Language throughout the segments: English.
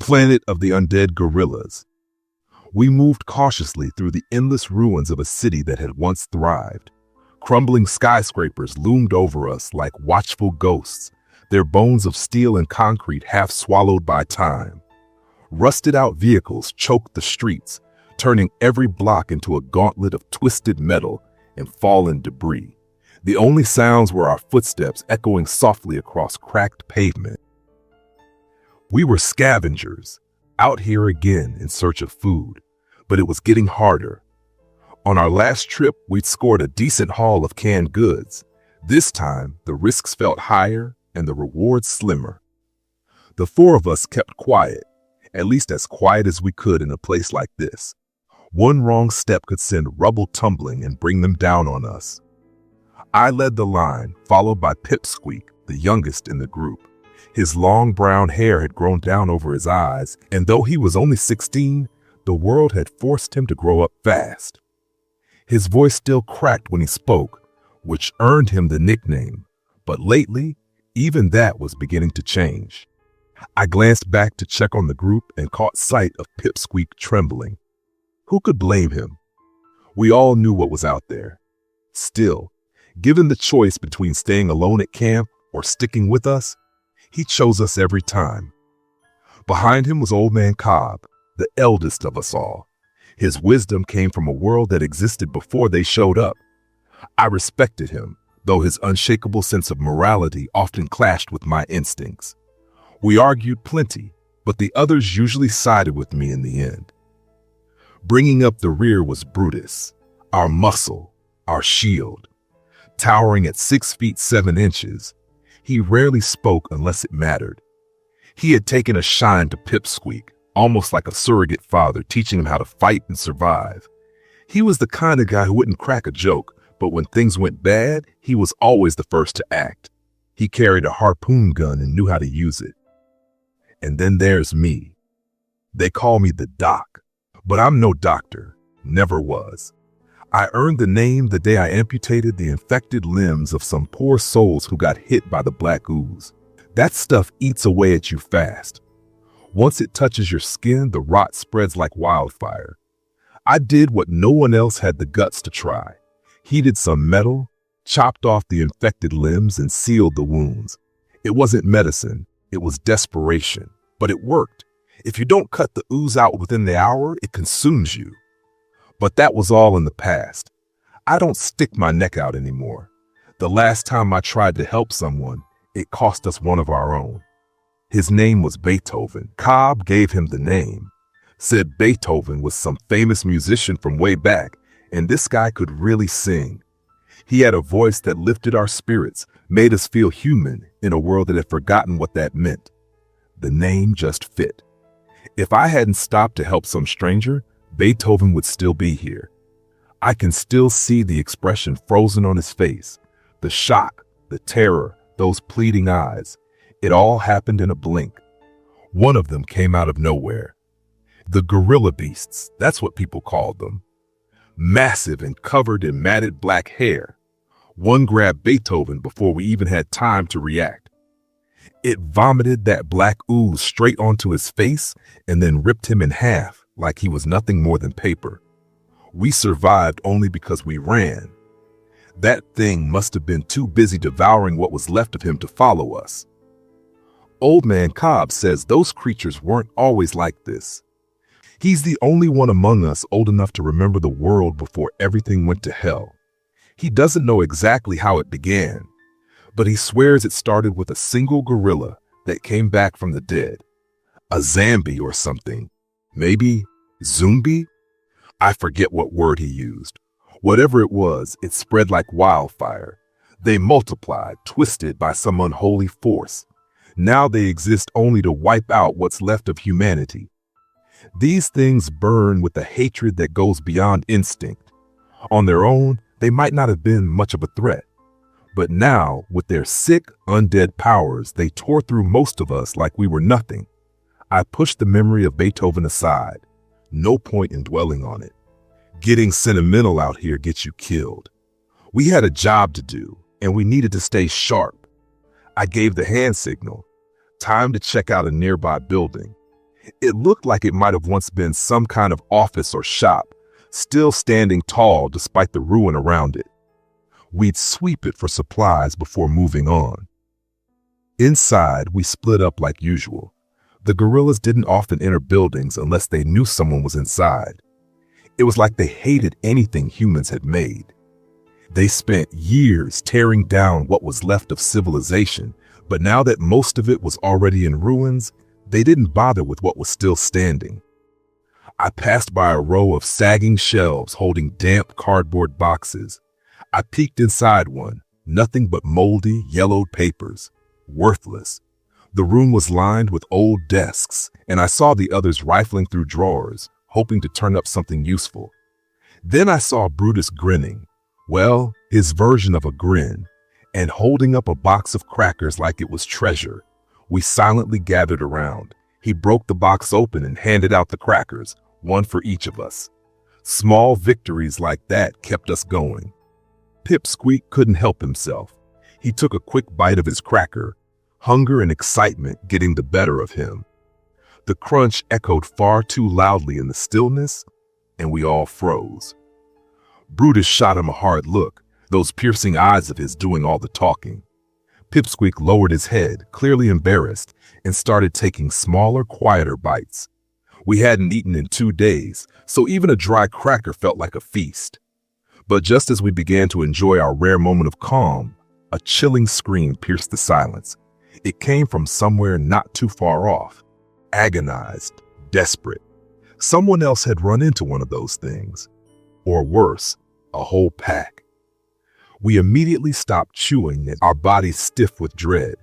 planet of the Undead Gorillas. We moved cautiously through the endless ruins of a city that had once thrived. Crumbling skyscrapers loomed over us like watchful ghosts, their bones of steel and concrete half swallowed by time. Rusted-out vehicles choked the streets, turning every block into a gauntlet of twisted metal and fallen debris. The only sounds were our footsteps echoing softly across cracked pavement. We were scavengers, out here again in search of food, but it was getting harder. On our last trip, we'd scored a decent haul of canned goods. This time, the risks felt higher and the rewards slimmer. The four of us kept quiet, at least as quiet as we could in a place like this. One wrong step could send rubble tumbling and bring them down on us. I led the line, followed by Pipsqueak, the youngest in the group. His long brown hair had grown down over his eyes, and though he was only 16, the world had forced him to grow up fast. His voice still cracked when he spoke, which earned him the nickname, but lately, even that was beginning to change. I glanced back to check on the group and caught sight of Pipsqueak trembling. Who could blame him? We all knew what was out there. Still, given the choice between staying alone at camp or sticking with us, he chose us every time. Behind him was Old Man Cobb, the eldest of us all. His wisdom came from a world that existed before they showed up. I respected him, though his unshakable sense of morality often clashed with my instincts. We argued plenty, but the others usually sided with me in the end. Bringing up the rear was Brutus, our muscle, our shield. Towering at 6 feet 7 inches, he rarely spoke unless it mattered. He had taken a shine to Pipsqueak, almost like a surrogate father, teaching him how to fight and survive. He was the kind of guy who wouldn't crack a joke, but when things went bad, he was always the first to act. He carried a harpoon gun and knew how to use it. And then there's me. They call me the Doc, but I'm no doctor, never was. I earned the name the day I amputated the infected limbs of some poor souls who got hit by the black ooze. That stuff eats away at you fast. Once it touches your skin, the rot spreads like wildfire. I did what no one else had the guts to try. Heated some metal, chopped off the infected limbs, and sealed the wounds. It wasn't medicine, it was desperation, but it worked. If you don't cut the ooze out within the hour, it consumes you. But that was all in the past. I don't stick my neck out anymore. The last time I tried to help someone, it cost us one of our own. His name was Beethoven. Cobb gave him the name. Said Beethoven was some famous musician from way back, and this guy could really sing. He had a voice that lifted our spirits, made us feel human in a world that had forgotten what that meant. The name just fit. If I hadn't stopped to help some stranger, Beethoven would still be here. I can still see the expression frozen on his face, the shock, the terror, those pleading eyes. It all happened in a blink. One of them came out of nowhere. The gorilla beasts, that's what people called them. Massive and covered in matted black hair. One grabbed Beethoven before we even had time to react. It vomited that black ooze straight onto his face and then ripped him in half like he was nothing more than paper. We survived only because we ran. That thing must have been too busy devouring what was left of him to follow us. Old Man Cobb says those creatures weren't always like this. He's the only one among us old enough to remember the world before everything went to hell. He doesn't know exactly how it began, but he swears it started with a single gorilla that came back from the dead. A Zambi or something. Maybe Zumbi? I forget what word he used. Whatever it was, it spread like wildfire. They multiplied, twisted by some unholy force. Now they exist only to wipe out what's left of humanity. These things burn with a hatred that goes beyond instinct. On their own, they might not have been much of a threat. But now, with their sick, undead powers, they tore through most of us like we were nothing. I pushed the memory of Beethoven aside. No point in dwelling on it. Getting sentimental out here gets you killed. We had a job to do, and we needed to stay sharp. I gave the hand signal. Time to check out a nearby building. It looked like it might have once been some kind of office or shop, still standing tall despite the ruin around it. We'd sweep it for supplies before moving on. Inside, we split up like usual. The gorillas didn't often enter buildings unless they knew someone was inside. It was like they hated anything humans had made. They spent years tearing down what was left of civilization, but now that most of it was already in ruins, they didn't bother with what was still standing. I passed by a row of sagging shelves holding damp cardboard boxes. I peeked inside one, nothing but moldy, yellowed papers. Worthless. The room was lined with old desks, and I saw the others rifling through drawers, hoping to turn up something useful. Then I saw Brutus grinning. Well, his version of a grin, and holding up a box of crackers like it was treasure. We silently gathered around. He broke the box open and handed out the crackers, one for each of us. Small victories like that kept us going. Pipsqueak couldn't help himself. He took a quick bite of his cracker, hunger and excitement getting the better of him. The crunch echoed far too loudly in the stillness, and we all froze. Brutus shot him a hard look, those piercing eyes of his doing all the talking. Pipsqueak lowered his head, clearly embarrassed, and started taking smaller, quieter bites. We hadn't eaten in 2 days, so even a dry cracker felt like a feast. But just as we began to enjoy our rare moment of calm, a chilling scream pierced the silence. It came from somewhere not too far off. Agonized, desperate. Someone else had run into one of those things. Or worse, a whole pack. We immediately stopped chewing, our bodies stiff with dread.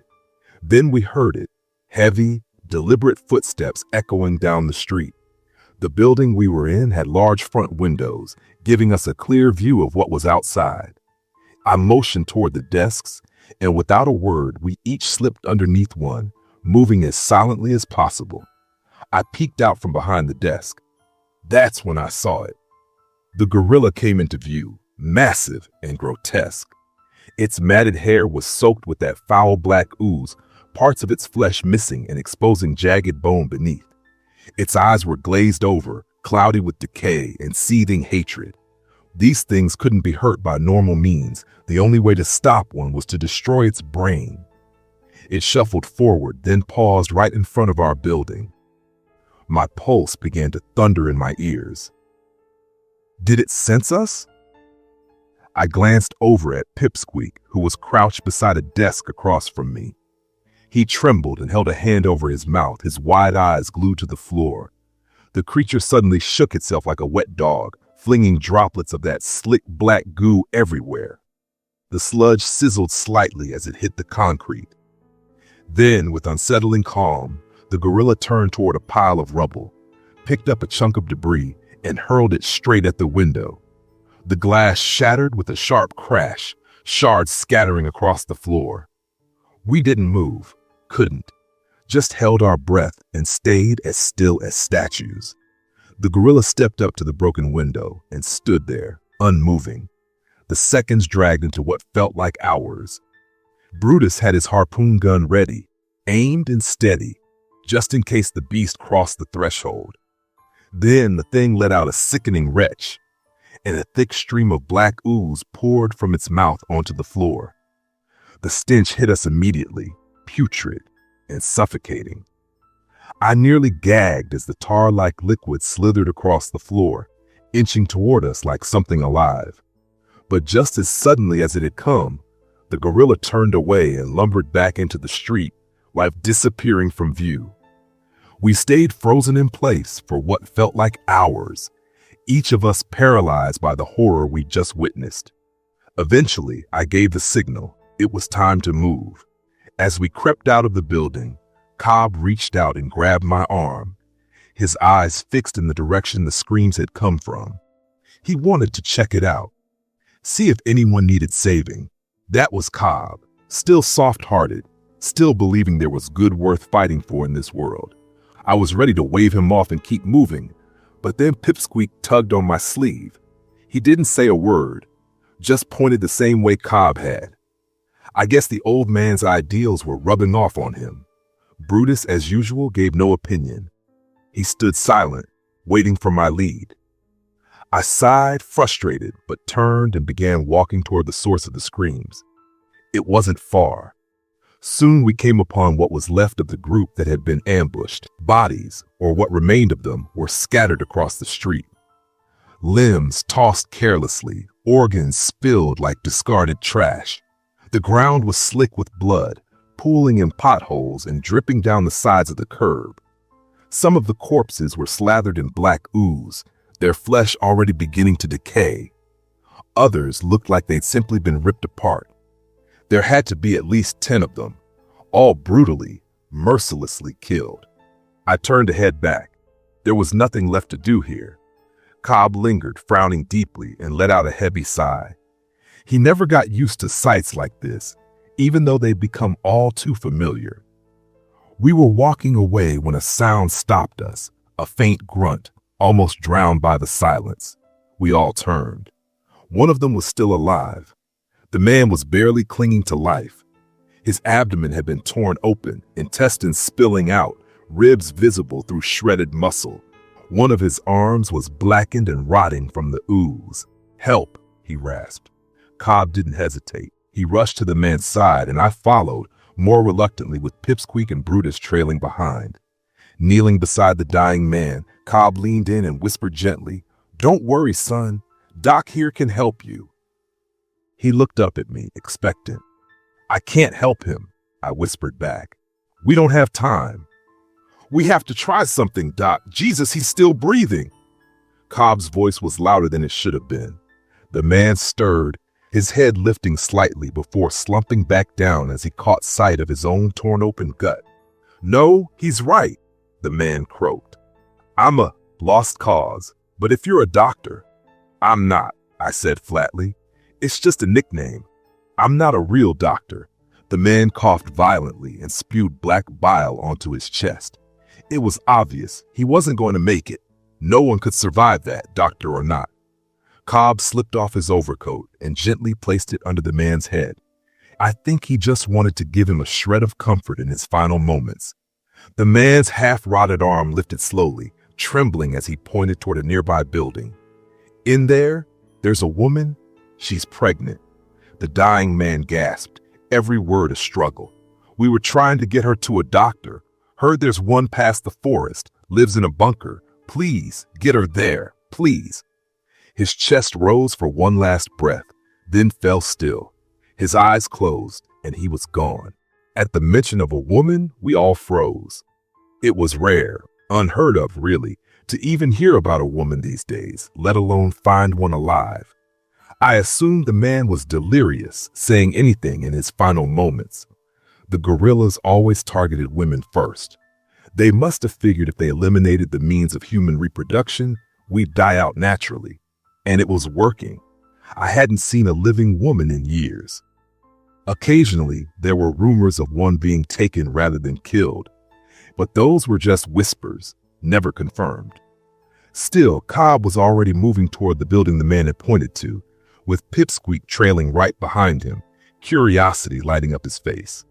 Then we heard it, heavy, deliberate footsteps echoing down the street. The building we were in had large front windows, giving us a clear view of what was outside. I motioned toward the desks, and without a word, we each slipped underneath one, moving as silently as possible. I peeked out from behind the desk. That's when I saw it. The gorilla came into view, massive and grotesque. Its matted hair was soaked with that foul black ooze, parts of its flesh missing and exposing jagged bone beneath. Its eyes were glazed over, cloudy with decay and seething hatred. These things couldn't be hurt by normal means. The only way to stop one was to destroy its brain. It shuffled forward, then paused right in front of our building. My pulse began to thunder in my ears. Did it sense us? I glanced over at Pipsqueak, who was crouched beside a desk across from me. He trembled and held a hand over his mouth, his wide eyes glued to the floor. The creature suddenly shook itself like a wet dog, flinging droplets of that slick black goo everywhere. The sludge sizzled slightly as it hit the concrete. Then, with unsettling calm, the gorilla turned toward a pile of rubble, picked up a chunk of debris, and hurled it straight at the window. The glass shattered with a sharp crash, shards scattering across the floor. We didn't move, couldn't, just held our breath and stayed as still as statues. The gorilla stepped up to the broken window and stood there, unmoving. The seconds dragged into what felt like hours. Brutus had his harpoon gun ready, aimed and steady, just in case the beast crossed the threshold. Then the thing let out a sickening retch, and a thick stream of black ooze poured from its mouth onto the floor. The stench hit us immediately, putrid and suffocating. I nearly gagged as the tar-like liquid slithered across the floor, inching toward us like something alive. But just as suddenly as it had come, the gorilla turned away and lumbered back into the street, life disappearing from view. We stayed frozen in place for what felt like hours, each of us paralyzed by the horror we just witnessed. Eventually, I gave the signal. It was time to move. As we crept out of the building, Cobb reached out and grabbed my arm, his eyes fixed in the direction the screams had come from. He wanted to check it out, see if anyone needed saving. That was Cobb, still soft-hearted, still believing there was good worth fighting for in this world. I was ready to wave him off and keep moving, but then Pipsqueak tugged on my sleeve. He didn't say a word, just pointed the same way Cobb had. I guess the old man's ideals were rubbing off on him. Brutus, as usual, gave no opinion. He stood silent, waiting for my lead. I sighed, frustrated, but turned and began walking toward the source of the screams. It wasn't far. Soon we came upon what was left of the group that had been ambushed. Bodies, or what remained of them, were scattered across the street. Limbs tossed carelessly, organs spilled like discarded trash. The ground was slick with blood, pooling in potholes and dripping down the sides of the curb. Some of the corpses were slathered in black ooze, their flesh already beginning to decay. Others looked like they'd simply been ripped apart. There had to be at least 10 of them, all brutally, mercilessly killed. I turned to head back. There was nothing left to do here. Cobb lingered, frowning deeply, and let out a heavy sigh. He never got used to sights like this, even though they'd become all too familiar. We were walking away when a sound stopped us, a faint grunt, almost drowned by the silence. We all turned. One of them was still alive. The man was barely clinging to life. His abdomen had been torn open, intestines spilling out, ribs visible through shredded muscle. One of his arms was blackened and rotting from the ooze. "Help," he rasped. Cobb didn't hesitate. He rushed to the man's side, and I followed, more reluctantly, with Pipsqueak and Brutus trailing behind. Kneeling beside the dying man, Cobb leaned in and whispered gently, "Don't worry, son. Doc here can help you." He looked up at me, expectant. "I can't help him," I whispered back. "We don't have time." "We have to try something, Doc. Jesus, he's still breathing." Cobb's voice was louder than it should have been. The man stirred, his head lifting slightly before slumping back down as he caught sight of his own torn open gut. "No, he's right," the man croaked. "I'm a lost cause, but if you're a doctor—" "I'm not," I said flatly. "It's just a nickname. I'm not a real doctor." The man coughed violently and spewed black bile onto his chest. It was obvious he wasn't going to make it. No one could survive that, doctor or not. Cobb slipped off his overcoat and gently placed it under the man's head. I think he just wanted to give him a shred of comfort in his final moments. The man's half-rotted arm lifted slowly, trembling as he pointed toward a nearby building. "In there's a woman. She's pregnant." The dying man gasped, every word a struggle. "We were trying to get her to a doctor. Heard there's one past the forest, lives in a bunker. Please, get her there, please." His chest rose for one last breath, then fell still. His eyes closed, and he was gone. At the mention of a woman, we all froze. It was rare, unheard of really, to even hear about a woman these days, let alone find one alive. I assumed the man was delirious, saying anything in his final moments. The gorillas always targeted women first. They must have figured if they eliminated the means of human reproduction, we'd die out naturally. And it was working. I hadn't seen a living woman in years. Occasionally, there were rumors of one being taken rather than killed, but those were just whispers, never confirmed. Still, Cobb was already moving toward the building the man had pointed to, with Pipsqueak trailing right behind him, curiosity lighting up his face.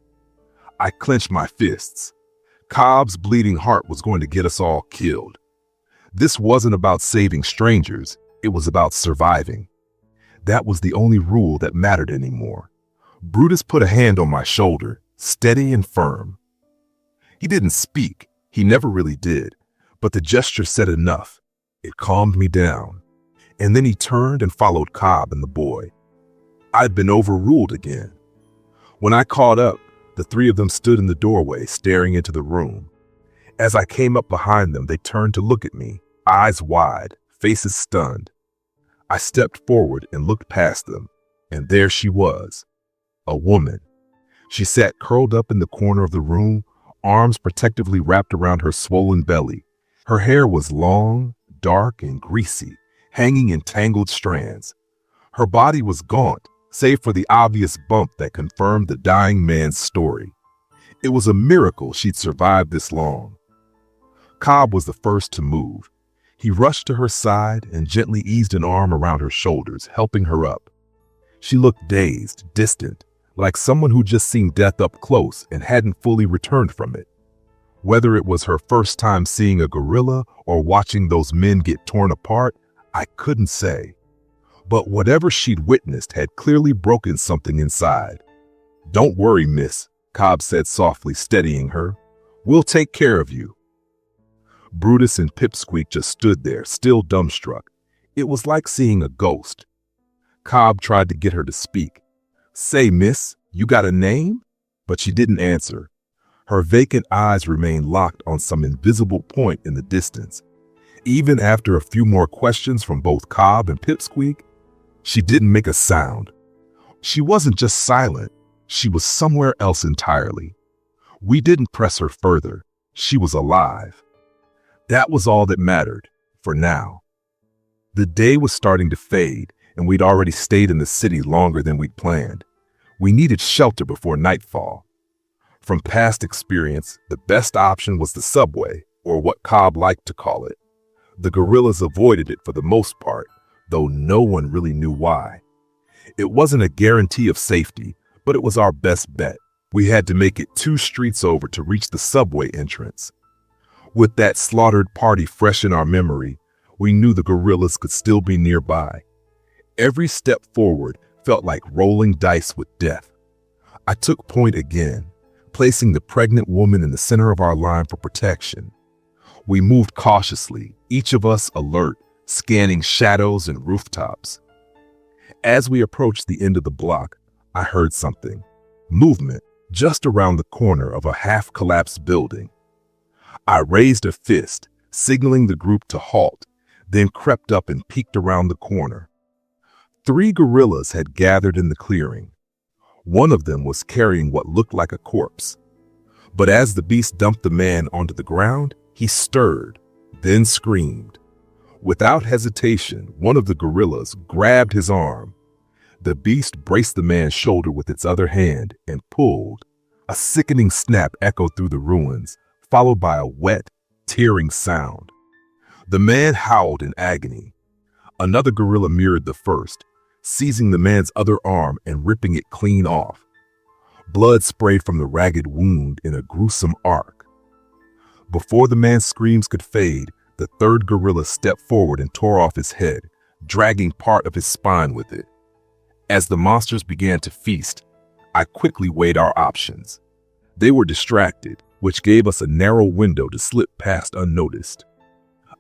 I clenched my fists. Cobb's bleeding heart was going to get us all killed. This wasn't about saving strangers, it was about surviving. That was the only rule that mattered anymore. Brutus put a hand on my shoulder, steady and firm. He didn't speak, he never really did, but the gesture said enough. It calmed me down. And then he turned and followed Cobb and the boy. I'd been overruled again. When I caught up, the three of them stood in the doorway, staring into the room. As I came up behind them, they turned to look at me, eyes wide, faces stunned. I stepped forward and looked past them, and there she was, a woman. She sat curled up in the corner of the room, arms protectively wrapped around her swollen belly. Her hair was long, dark, and greasy, hanging in tangled strands. Her body was gaunt, save for the obvious bump that confirmed the dying man's story. It was a miracle she'd survived this long. Cobb was the first to move. He rushed to her side and gently eased an arm around her shoulders, helping her up. She looked dazed, distant, like someone who'd just seen death up close and hadn't fully returned from it. Whether it was her first time seeing a gorilla or watching those men get torn apart, I couldn't say. But whatever she'd witnessed had clearly broken something inside. "Don't worry, miss," Cobb said softly, steadying her. "We'll take care of you." Brutus and Pipsqueak just stood there, still dumbstruck. It was like seeing a ghost. Cobb tried to get her to speak. "Say, miss, you got a name?" But she didn't answer. Her vacant eyes remained locked on some invisible point in the distance. Even after a few more questions from both Cobb and Pipsqueak, she didn't make a sound. She wasn't just silent, she was somewhere else entirely. We didn't press her further. She was alive. That was all that mattered, for now. The day was starting to fade, and we'd already stayed in the city longer than we'd planned. We needed shelter before nightfall. From past experience, the best option was the subway, or what Cobb liked to call it. The gorillas avoided it for the most part, though no one really knew why. It wasn't a guarantee of safety, but it was our best bet. We had to make it 2 streets over to reach the subway entrance. With that slaughtered party fresh in our memory, we knew the gorillas could still be nearby. Every step forward felt like rolling dice with death. I took point again, placing the pregnant woman in the center of our line for protection. We moved cautiously, each of us alert, scanning shadows and rooftops. As we approached the end of the block, I heard something. Movement just around the corner of a half-collapsed building. I raised a fist, signaling the group to halt, then crept up and peeked around the corner. 3 gorillas had gathered in the clearing. One of them was carrying what looked like a corpse. But as the beast dumped the man onto the ground, he stirred, then screamed. Without hesitation, one of the gorillas grabbed his arm. The beast braced the man's shoulder with its other hand and pulled. A sickening snap echoed through the ruins, followed by a wet, tearing sound. The man howled in agony. Another gorilla mirrored the first, seizing the man's other arm and ripping it clean off. Blood sprayed from the ragged wound in a gruesome arc. Before the man's screams could fade, the 3rd gorilla stepped forward and tore off his head, dragging part of his spine with it. As the monsters began to feast, I quickly weighed our options. They were distracted, which gave us a narrow window to slip past unnoticed.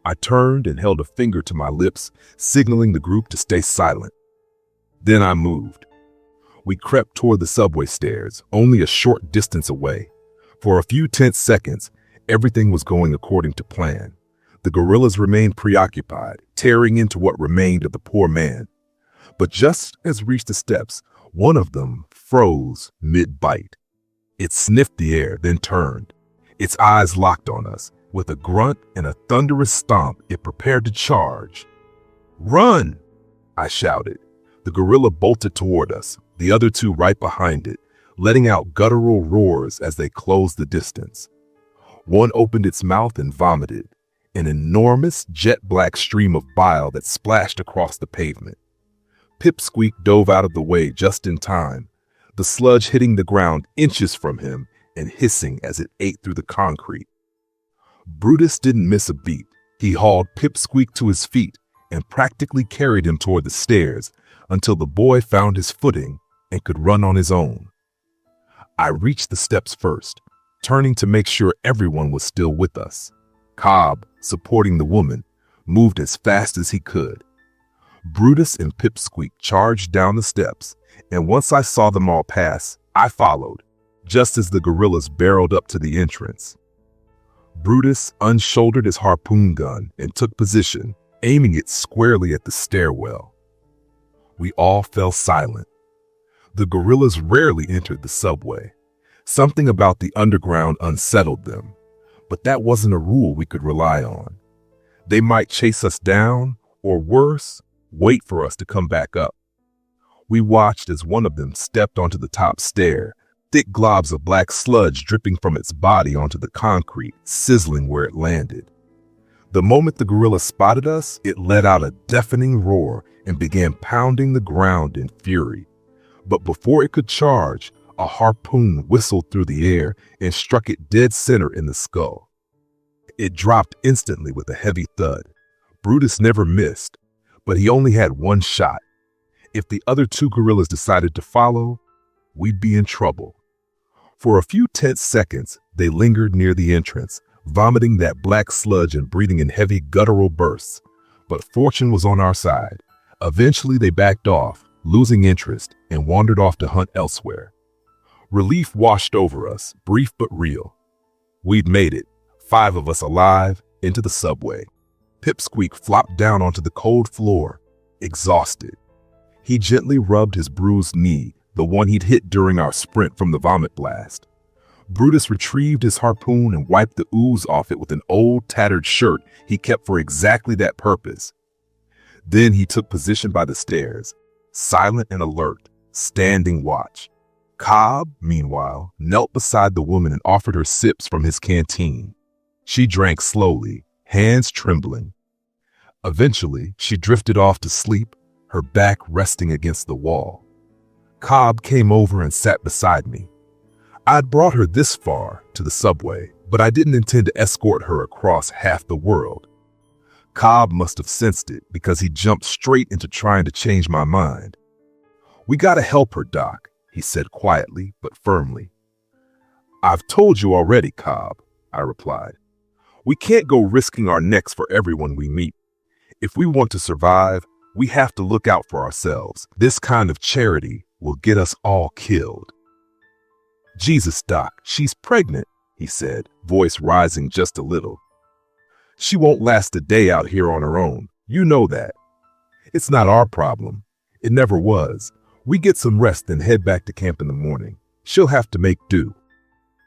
I turned and held a finger to my lips, signaling the group to stay silent. Then I moved. We crept toward the subway stairs, only a short distance away. For a few tense seconds, everything was going according to plan. The gorillas remained preoccupied, tearing into what remained of the poor man. But just as we reached the steps, one of them froze mid-bite. It sniffed the air, then turned. Its eyes locked on us. With a grunt and a thunderous stomp, it prepared to charge. "Run!" I shouted. The gorilla bolted toward us, the other 2 right behind it, letting out guttural roars as they closed the distance. One opened its mouth and vomited, an enormous jet-black stream of bile that splashed across the pavement. Pipsqueak dove out of the way just in time, the sludge hitting the ground inches from him and hissing as it ate through the concrete. Brutus didn't miss a beat. He hauled Pipsqueak to his feet and practically carried him toward the stairs until the boy found his footing and could run on his own. I reached the steps first, turning to make sure everyone was still with us. Cobb, supporting the woman, moved as fast as he could. Brutus and Pipsqueak charged down the steps, and once I saw them all pass, I followed, just as the gorillas barreled up to the entrance. Brutus unshouldered his harpoon gun and took position, aiming it squarely at the stairwell. We all fell silent. The gorillas rarely entered the subway. Something about the underground unsettled them, but that wasn't a rule we could rely on. They might chase us down, or worse, wait for us to come back up. We watched as one of them stepped onto the top stair, thick globs of black sludge dripping from its body onto the concrete, sizzling where it landed. The moment the gorilla spotted us, it let out a deafening roar and began pounding the ground in fury. But before it could charge, A harpoon whistled through the air and struck it dead center in the skull. It dropped instantly with a heavy thud. Brutus never missed, but he only had one shot. If the other two gorillas decided to follow, we'd be in trouble. For a few tense seconds, they lingered near the entrance, vomiting that black sludge and breathing in heavy guttural bursts. But fortune was on our side. Eventually, they backed off, losing interest, and wandered off to hunt elsewhere. Relief washed over us, brief but real. We'd made it, 5 of us alive, into the subway. Pipsqueak flopped down onto the cold floor, exhausted. He gently rubbed his bruised knee, the one he'd hit during our sprint from the vomit blast. Brutus retrieved his harpoon and wiped the ooze off it with an old tattered shirt he kept for exactly that purpose. Then he took position by the stairs, silent and alert, standing watch. Cobb, meanwhile, knelt beside the woman and offered her sips from his canteen. She drank slowly, hands trembling. Eventually, she drifted off to sleep, her back resting against the wall. Cobb came over and sat beside me. I'd brought her this far, to the subway, but I didn't intend to escort her across half the world. Cobb must have sensed it because he jumped straight into trying to change my mind. "We gotta help her, Doc," he said quietly but firmly. "I've told you already, Cobb," I replied. "We can't go risking our necks for everyone we meet. If we want to survive, we have to look out for ourselves. This kind of charity will get us all killed." "Jesus, Doc, she's pregnant," he said, voice rising just a little. "She won't last a day out here on her own. You know that. It's not our problem. It never was. We get some rest and head back to camp in the morning. She'll have to make do."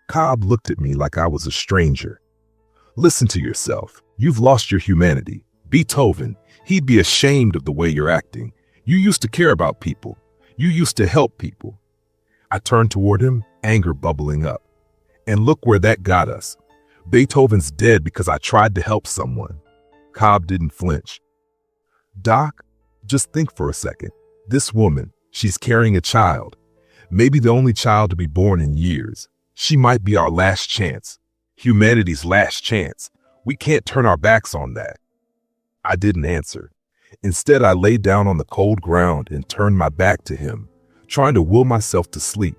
Cobb looked at me like I was a stranger. "Listen to yourself. You've lost your humanity. Beethoven, he'd be ashamed of the way you're acting. You used to care about people. You used to help people." I turned toward him, anger bubbling up. And look where that got us. Beethoven's dead because I tried to help someone. Cobb didn't flinch. "Doc, just think for a second. This woman, she's carrying a child. Maybe the only child to be born in years. She might be our last chance. Humanity's last chance. We can't turn our backs on that." I didn't answer. Instead, I lay down on the cold ground and turned my back to him, trying to will myself to sleep.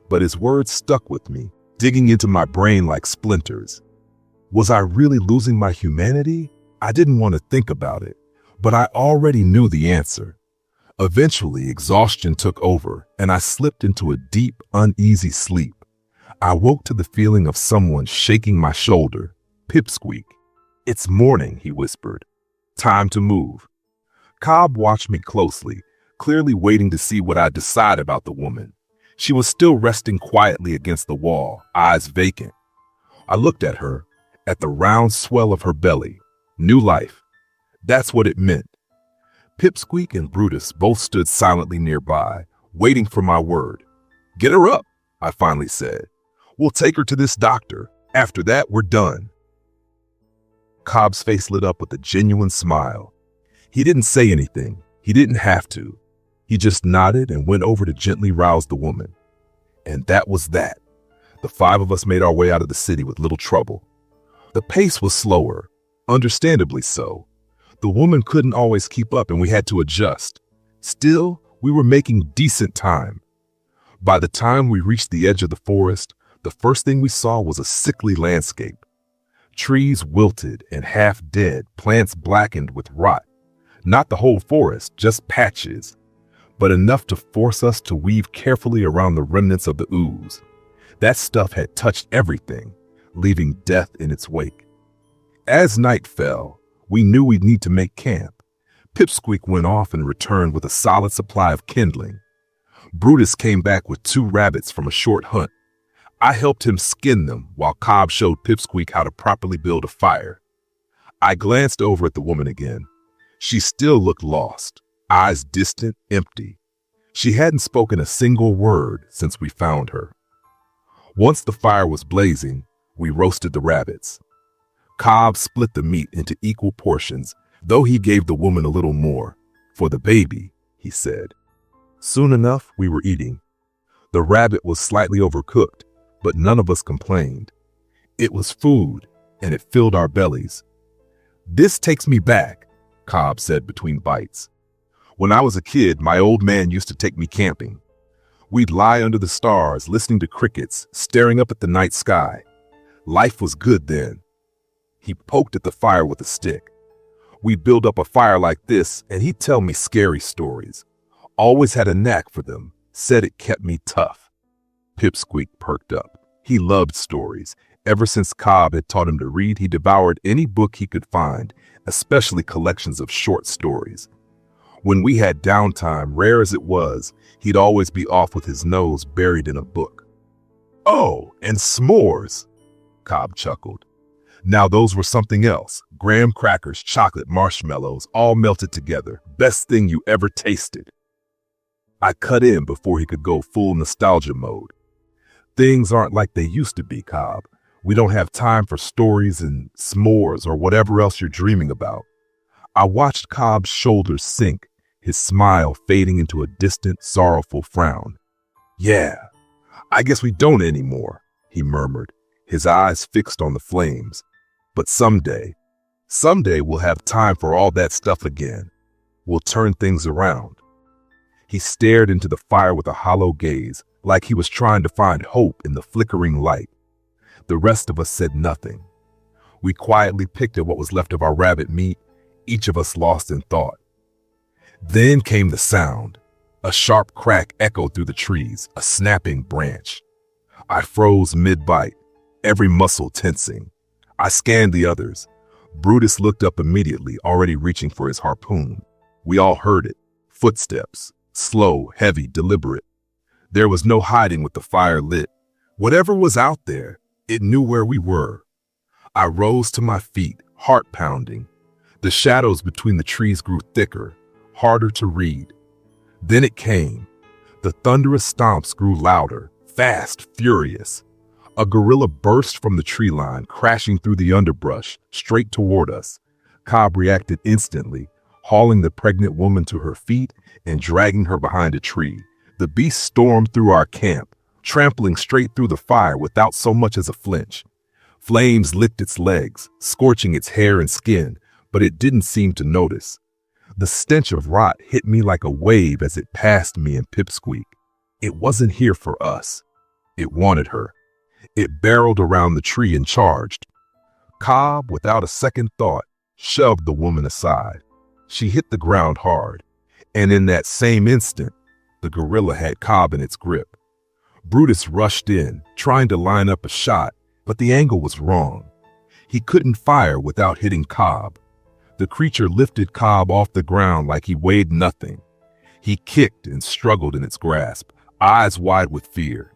But his words stuck with me, digging into my brain like splinters. Was I really losing my humanity? I didn't want to think about it, but I already knew the answer. Eventually, exhaustion took over, and I slipped into a deep, uneasy sleep. I woke to the feeling of someone shaking my shoulder. "Pipsqueak." "It's morning," he whispered. "Time to move." Cobb watched me closely, clearly waiting to see what I'd decide about the woman. She was still resting quietly against the wall, eyes vacant. I looked at her, at the round swell of her belly. New life. That's what it meant. Pipsqueak and Brutus both stood silently nearby, waiting for my word. "Get her up," I finally said. "We'll take her to this doctor. After that, we're done." Cobb's face lit up with a genuine smile. He didn't say anything. He didn't have to. He just nodded and went over to gently rouse the woman. And that was that. The 5 of us made our way out of the city with little trouble. The pace was slower, understandably so. The woman couldn't always keep up and we had to adjust. Still, we were making decent time. By the time we reached the edge of the forest, the first thing we saw was a sickly landscape. Trees wilted and half dead, plants blackened with rot. Not the whole forest, just patches, but enough to force us to weave carefully around the remnants of the ooze. That stuff had touched everything, leaving death in its wake. As night fell, we knew we'd need to make camp. Pipsqueak went off and returned with a solid supply of kindling. Brutus came back with 2 rabbits from a short hunt. I helped him skin them while Cobb showed Pipsqueak how to properly build a fire. I glanced over at the woman again. She still looked lost, eyes distant, empty. She hadn't spoken a single word since we found her. Once the fire was blazing, we roasted the rabbits. Cobb split the meat into equal portions, though he gave the woman a little more. "For the baby," he said. Soon enough, we were eating. The rabbit was slightly overcooked, but none of us complained. It was food, and it filled our bellies. "This takes me back," Cobb said between bites. "When I was a kid, my old man used to take me camping. We'd lie under the stars, listening to crickets, staring up at the night sky. Life was good then." He poked at the fire with a stick. "We'd build up a fire like this, and he'd tell me scary stories. Always had a knack for them, said it kept me tough." Pipsqueak perked up. He loved stories. Ever since Cobb had taught him to read, he devoured any book he could find, especially collections of short stories. When we had downtime, rare as it was, he'd always be off with his nose buried in a book. "Oh, and s'mores," Cobb chuckled. Now those were something else. Graham crackers, chocolate, marshmallows, all melted together. Best thing you ever tasted. I cut in before he could go full nostalgia mode. "Things aren't like they used to be, Cobb. We don't have time for stories and s'mores or whatever else you're dreaming about." I watched Cobb's shoulders sink, his smile fading into a distant, sorrowful frown. "Yeah, I guess we don't anymore," he murmured, his eyes fixed on the flames. "But someday we'll have time for all that stuff again. We'll turn things around." He stared into the fire with a hollow gaze, like he was trying to find hope in the flickering light. The rest of us said nothing. We quietly picked at what was left of our rabbit meat, each of us lost in thought. Then came the sound. A sharp crack echoed through the trees, a snapping branch. I froze mid-bite, every muscle tensing. I scanned the others. Brutus looked up immediately, already reaching for his harpoon. We all heard it. Footsteps. Slow, heavy, deliberate. There was no hiding with the fire lit. Whatever was out there, it knew where we were. I rose to my feet, heart pounding. The shadows between the trees grew thicker, harder to read. Then it came. The thunderous stomps grew louder, fast, furious. A gorilla burst from the tree line, crashing through the underbrush, straight toward us. Cobb reacted instantly, hauling the pregnant woman to her feet and dragging her behind a tree. The beast stormed through our camp, trampling straight through the fire without so much as a flinch. Flames licked its legs, scorching its hair and skin, but it didn't seem to notice. The stench of rot hit me like a wave as it passed me and Pipsqueak. It wasn't here for us. It wanted her. It barreled around the tree and charged. Cobb, without a second thought, shoved the woman aside. She hit the ground hard, and in that same instant, the gorilla had Cobb in its grip. Brutus rushed in, trying to line up a shot, but the angle was wrong. He couldn't fire without hitting Cobb. The creature lifted Cobb off the ground like he weighed nothing. He kicked and struggled in its grasp, eyes wide with fear.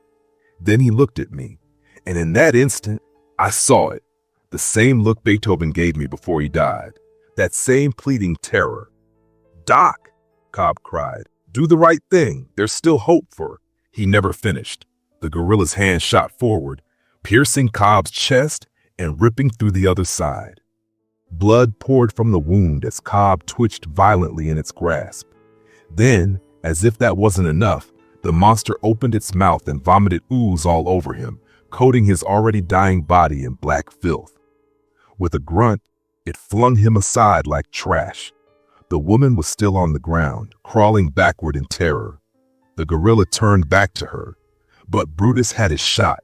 Then he looked at me, and in that instant, I saw it. The same look Beethoven gave me before he died. That same pleading terror. "Doc," Cobb cried, "do the right thing. There's still hope for—" He never finished. The gorilla's hand shot forward, piercing Cobb's chest and ripping through the other side. Blood poured from the wound as Cobb twitched violently in its grasp. Then, as if that wasn't enough, the monster opened its mouth and vomited ooze all over him, coating his already dying body in black filth. With a grunt, it flung him aside like trash. The woman was still on the ground, crawling backward in terror. The gorilla turned back to her, but Brutus had his shot.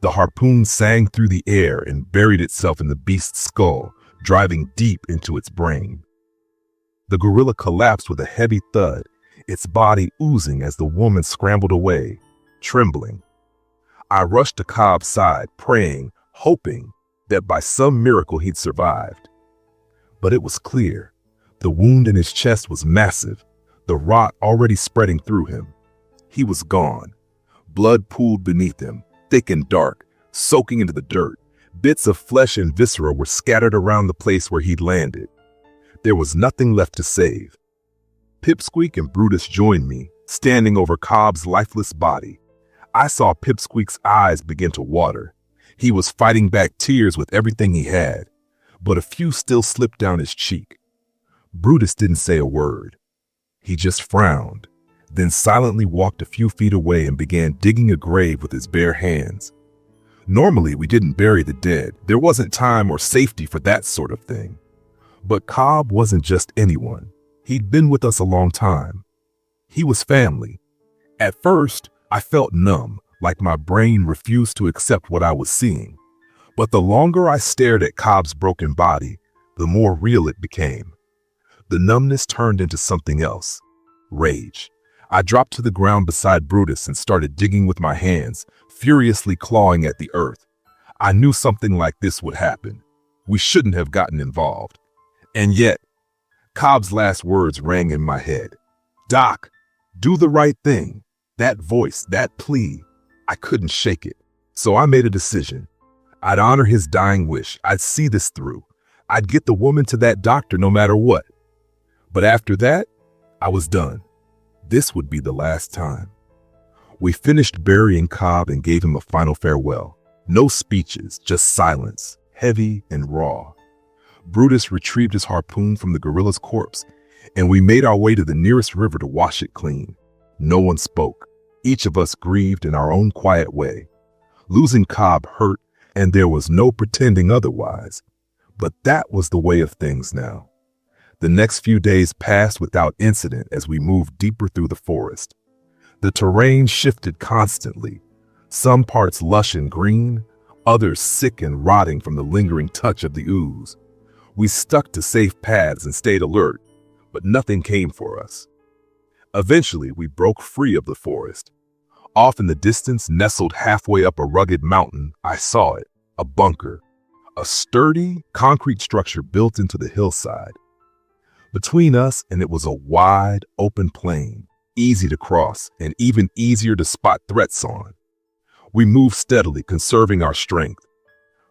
The harpoon sang through the air and buried itself in the beast's skull, driving deep into its brain. The gorilla collapsed with a heavy thud, its body oozing as the woman scrambled away, trembling. I rushed to Cobb's side, praying, hoping that by some miracle he'd survived. But it was clear. The wound in his chest was massive, the rot already spreading through him. He was gone. Blood pooled beneath him, thick and dark, soaking into the dirt. Bits of flesh and viscera were scattered around the place where he'd landed. There was nothing left to save. Pipsqueak and Brutus joined me, standing over Cobb's lifeless body. I saw Pipsqueak's eyes begin to water. He was fighting back tears with everything he had, but a few still slipped down his cheek. Brutus didn't say a word. He just frowned, then silently walked a few feet away and began digging a grave with his bare hands. Normally, we didn't bury the dead. There wasn't time or safety for that sort of thing. But Cobb wasn't just anyone. He'd been with us a long time. He was family. At first, I felt numb, like my brain refused to accept what I was seeing. But the longer I stared at Cobb's broken body, the more real it became. The numbness turned into something else. Rage. I dropped to the ground beside Brutus and started digging with my hands, furiously clawing at the earth. I knew something like this would happen. We shouldn't have gotten involved. And yet, Cobb's last words rang in my head. "Doc, do the right thing." That voice, that plea, I couldn't shake it. So I made a decision. I'd honor his dying wish. I'd see this through. I'd get the woman to that doctor no matter what. But after that, I was done. This would be the last time. We finished burying Cobb and gave him a final farewell. No speeches, just silence, heavy and raw. Brutus retrieved his harpoon from the gorilla's corpse, and we made our way to the nearest river to wash it clean. No one spoke. Each of us grieved in our own quiet way. Losing Cobb hurt, and there was no pretending otherwise. But that was the way of things now. The next few days passed without incident as we moved deeper through the forest. The terrain shifted constantly, some parts lush and green, others sick and rotting from the lingering touch of the ooze. We stuck to safe paths and stayed alert, but nothing came for us. Eventually, we broke free of the forest. Off in the distance, nestled halfway up a rugged mountain, I saw it, a bunker, a sturdy concrete structure built into the hillside. Between us and it was a wide, open plain, easy to cross and even easier to spot threats on. We moved steadily, conserving our strength.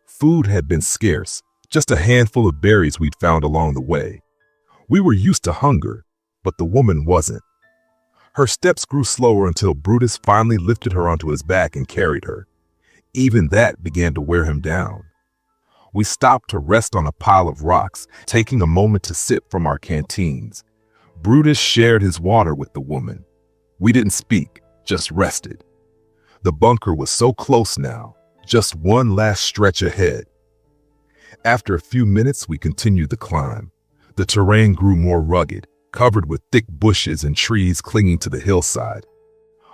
Food had been scarce, just a handful of berries we'd found along the way. We were used to hunger, but the woman wasn't. Her steps grew slower until Brutus finally lifted her onto his back and carried her. Even that began to wear him down. We stopped to rest on a pile of rocks, taking a moment to sip from our canteens. Brutus shared his water with the woman. We didn't speak, just rested. The bunker was so close now, just one last stretch ahead. After a few minutes, we continued the climb. The terrain grew more rugged, covered with thick bushes and trees clinging to the hillside.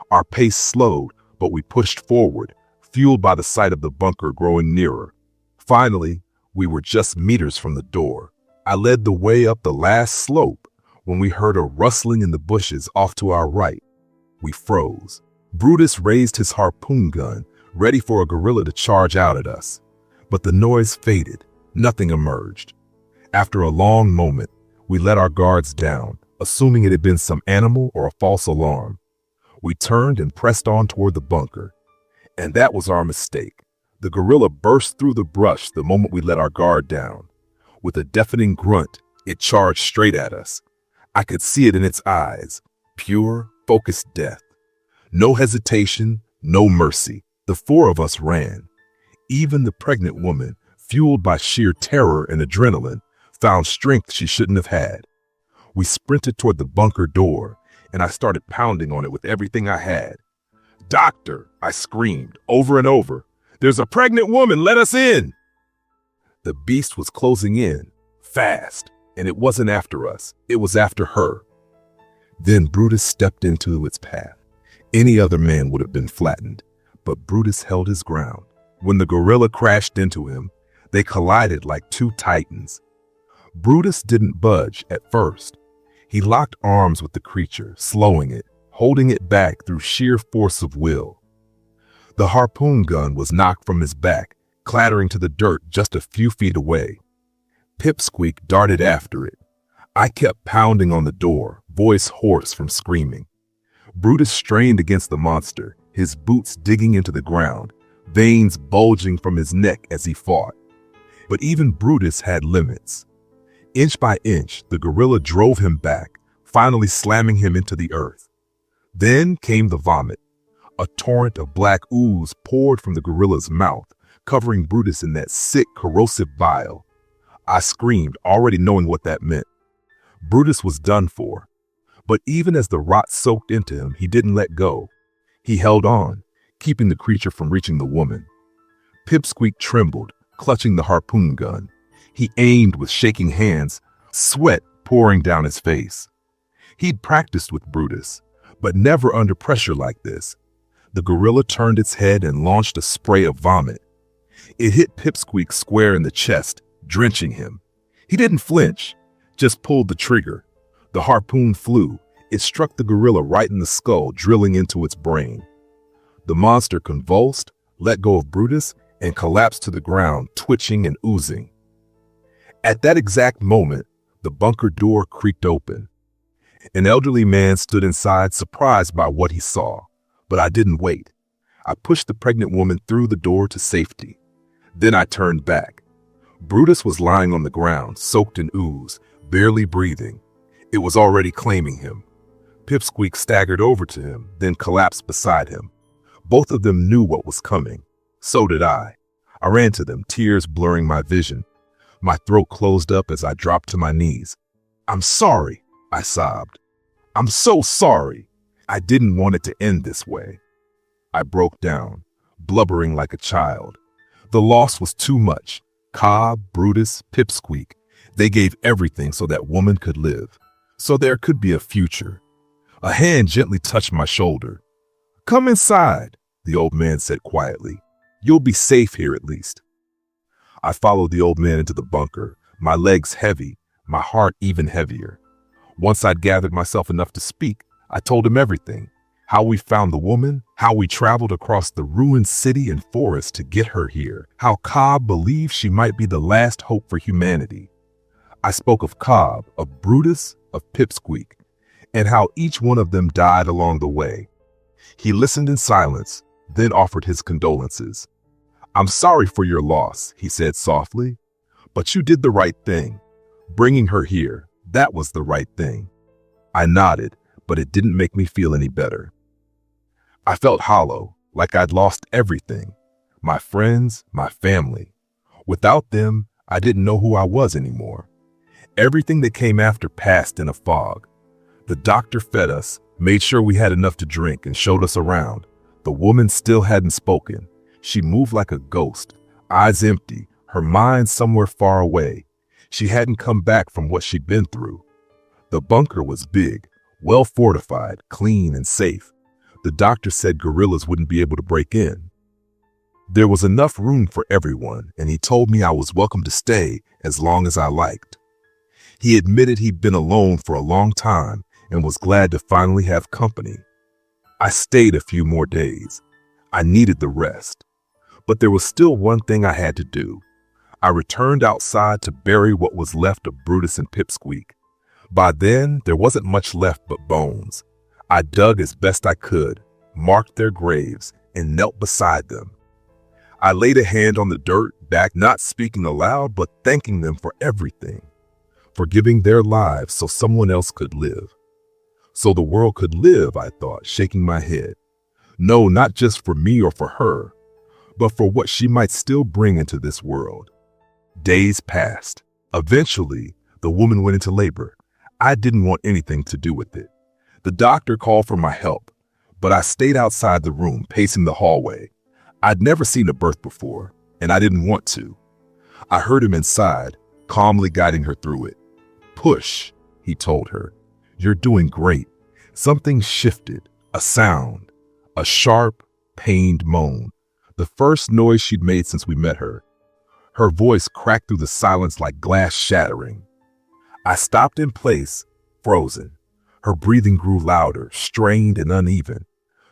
Our pace slowed, but we pushed forward, fueled by the sight of the bunker growing nearer. Finally, we were just meters from the door. I led the way up the last slope when we heard a rustling in the bushes off to our right. We froze. Brutus raised his harpoon gun, ready for a gorilla to charge out at us. But the noise faded. Nothing emerged. After a long moment, we let our guards down, assuming it had been some animal or a false alarm. We turned and pressed on toward the bunker. And that was our mistake. The gorilla burst through the brush the moment we let our guard down. With a deafening grunt, it charged straight at us. I could see it in its eyes. Pure, focused death. No hesitation, no mercy. The four of us ran. Even the pregnant woman, fueled by sheer terror and adrenaline, found strength she shouldn't have had. We sprinted toward the bunker door, and I started pounding on it with everything I had. "Doctor!" I screamed, over and over. "There's a pregnant woman, let us in!" The beast was closing in, fast, and it wasn't after us, it was after her. Then Brutus stepped into its path. Any other man would have been flattened, but Brutus held his ground. When the gorilla crashed into him, they collided like two titans. Brutus didn't budge at first. He locked arms with the creature, slowing it, holding it back through sheer force of will. The harpoon gun was knocked from his back, clattering to the dirt just a few feet away. Pipsqueak darted after it. I kept pounding on the door, voice hoarse from screaming. Brutus strained against the monster, his boots digging into the ground, veins bulging from his neck as he fought. But even Brutus had limits. Inch by inch, the gorilla drove him back, finally slamming him into the earth. Then came the vomit. A torrent of black ooze poured from the gorilla's mouth, covering Brutus in that sick, corrosive bile. I screamed, already knowing what that meant. Brutus was done for. But even as the rot soaked into him, he didn't let go. He held on, keeping the creature from reaching the woman. Pipsqueak trembled, clutching the harpoon gun. He aimed with shaking hands, sweat pouring down his face. He'd practiced with Brutus, but never under pressure like this. The gorilla turned its head and launched a spray of vomit. It hit Pipsqueak square in the chest, drenching him. He didn't flinch, just pulled the trigger. The harpoon flew. It struck the gorilla right in the skull, drilling into its brain. The monster convulsed, let go of Brutus, and collapsed to the ground, twitching and oozing. At that exact moment, the bunker door creaked open. An elderly man stood inside, surprised by what he saw. But I didn't wait. I pushed the pregnant woman through the door to safety. Then I turned back. Brutus was lying on the ground, soaked in ooze, barely breathing. It was already claiming him. Pipsqueak staggered over to him, then collapsed beside him. Both of them knew what was coming. So did I. I ran to them, tears blurring my vision. My throat closed up as I dropped to my knees. "I'm sorry," I sobbed. "I'm so sorry. I didn't want it to end this way." I broke down, blubbering like a child. The loss was too much. Cobb, Brutus, Pipsqueak. They gave everything so that woman could live, so there could be a future. A hand gently touched my shoulder. "Come inside," the old man said quietly. "You'll be safe here at least." I followed the old man into the bunker, my legs heavy, my heart even heavier. Once I'd gathered myself enough to speak, I told him everything. How we found the woman, how we traveled across the ruined city and forest to get her here, how Cobb believed she might be the last hope for humanity. I spoke of Cobb, of Brutus, of Pipsqueak, and how each one of them died along the way. He listened in silence, then offered his condolences. "I'm sorry for your loss," he said softly, "but you did the right thing. Bringing her here, that was the right thing." I nodded, but it didn't make me feel any better. I felt hollow, like I'd lost everything. My friends, my family. Without them, I didn't know who I was anymore. Everything that came after passed in a fog. The doctor fed us, made sure we had enough to drink, and showed us around. The woman still hadn't spoken. She moved like a ghost, eyes empty, her mind somewhere far away. She hadn't come back from what she'd been through. The bunker was big, well fortified, clean and safe. The doctor said gorillas wouldn't be able to break in. There was enough room for everyone, and he told me I was welcome to stay as long as I liked. He admitted he'd been alone for a long time and was glad to finally have company. I stayed a few more days. I needed the rest. But there was still one thing I had to do. I returned outside to bury what was left of Brutus and Pipsqueak. By then, there wasn't much left but bones. I dug as best I could, marked their graves, and knelt beside them. I laid a hand on the dirt, back not speaking aloud, but thanking them for everything, for giving their lives so someone else could live. So the world could live, I thought, shaking my head. No, not just for me or for her, but for what she might still bring into this world. Days passed. Eventually, the woman went into labor. I didn't want anything to do with it. The doctor called for my help, but I stayed outside the room, pacing the hallway. I'd never seen a birth before, and I didn't want to. I heard him inside, calmly guiding her through it. "Push," he told her. "You're doing great." Something shifted, a sound, a sharp, pained moan, the first noise she'd made since we met her. Her voice cracked through the silence like glass shattering. I stopped in place, frozen. Her breathing grew louder, strained and uneven.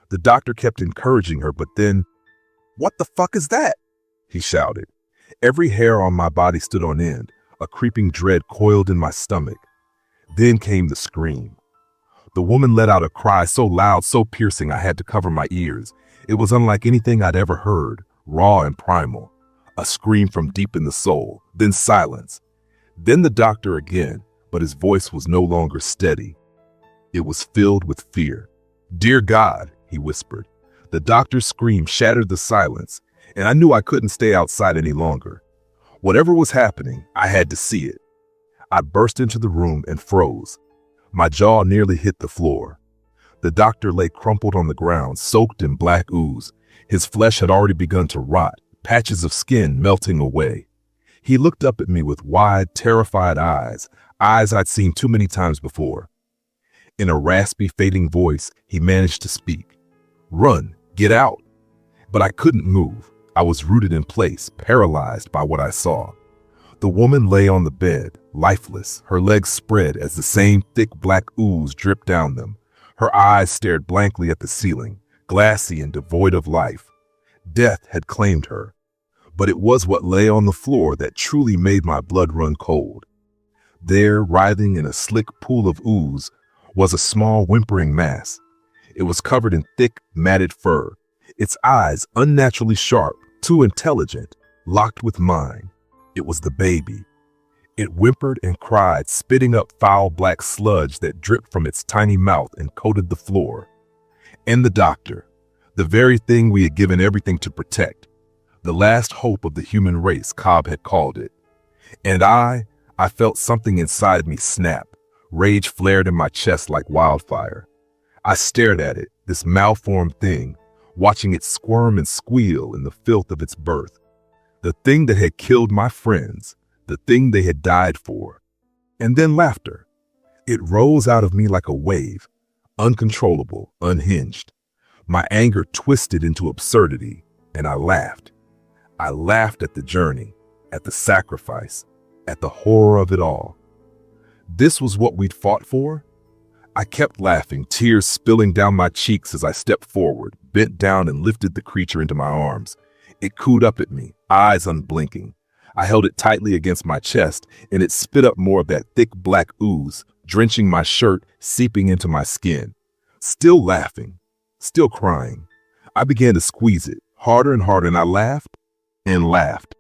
The doctor kept encouraging her, but then, "What the fuck is that?" he shouted. Every hair on my body stood on end. A creeping dread coiled in my stomach. Then came the scream. The woman let out a cry so loud, so piercing, I had to cover my ears. It was unlike anything I'd ever heard, raw and primal. A scream from deep in the soul, then silence. Then the doctor again, but his voice was no longer steady. It was filled with fear. "Dear God," he whispered. The doctor's scream shattered the silence, and I knew I couldn't stay outside any longer. Whatever was happening, I had to see it. I burst into the room and froze. My jaw nearly hit the floor. The doctor lay crumpled on the ground, soaked in black ooze. His flesh had already begun to rot, patches of skin melting away. He looked up at me with wide, terrified eyes I'd seen too many times before. In a raspy, fading voice, he managed to speak. "Run, get out." But I couldn't move. I was rooted in place, paralyzed by what I saw. The woman lay on the bed, lifeless, her legs spread as the same thick black ooze dripped down them. Her eyes stared blankly at the ceiling, glassy and devoid of life. Death had claimed her. But it was what lay on the floor that truly made my blood run cold. There, writhing in a slick pool of ooze, was a small whimpering mass. It was covered in thick, matted fur, its eyes unnaturally sharp, too intelligent, locked with mine. It was the baby. It whimpered and cried, spitting up foul black sludge that dripped from its tiny mouth and coated the floor. And the doctor, the very thing we had given everything to protect, the last hope of the human race, Cobb had called it. And I felt something inside me snap. Rage flared in my chest like wildfire. I stared at it, this malformed thing, watching it squirm and squeal in the filth of its birth. The thing that had killed my friends, the thing they had died for. And then laughter. It rose out of me like a wave, uncontrollable, unhinged. My anger twisted into absurdity, and I laughed. I laughed at the journey, at the sacrifice, at the horror of it all. This was what we'd fought for? I kept laughing, tears spilling down my cheeks as I stepped forward, bent down and lifted the creature into my arms. It cooed up at me, eyes unblinking. I held it tightly against my chest, and it spit up more of that thick black ooze, drenching my shirt, seeping into my skin. Still laughing, still crying. I began to squeeze it, harder and harder, and I laughed and laughed.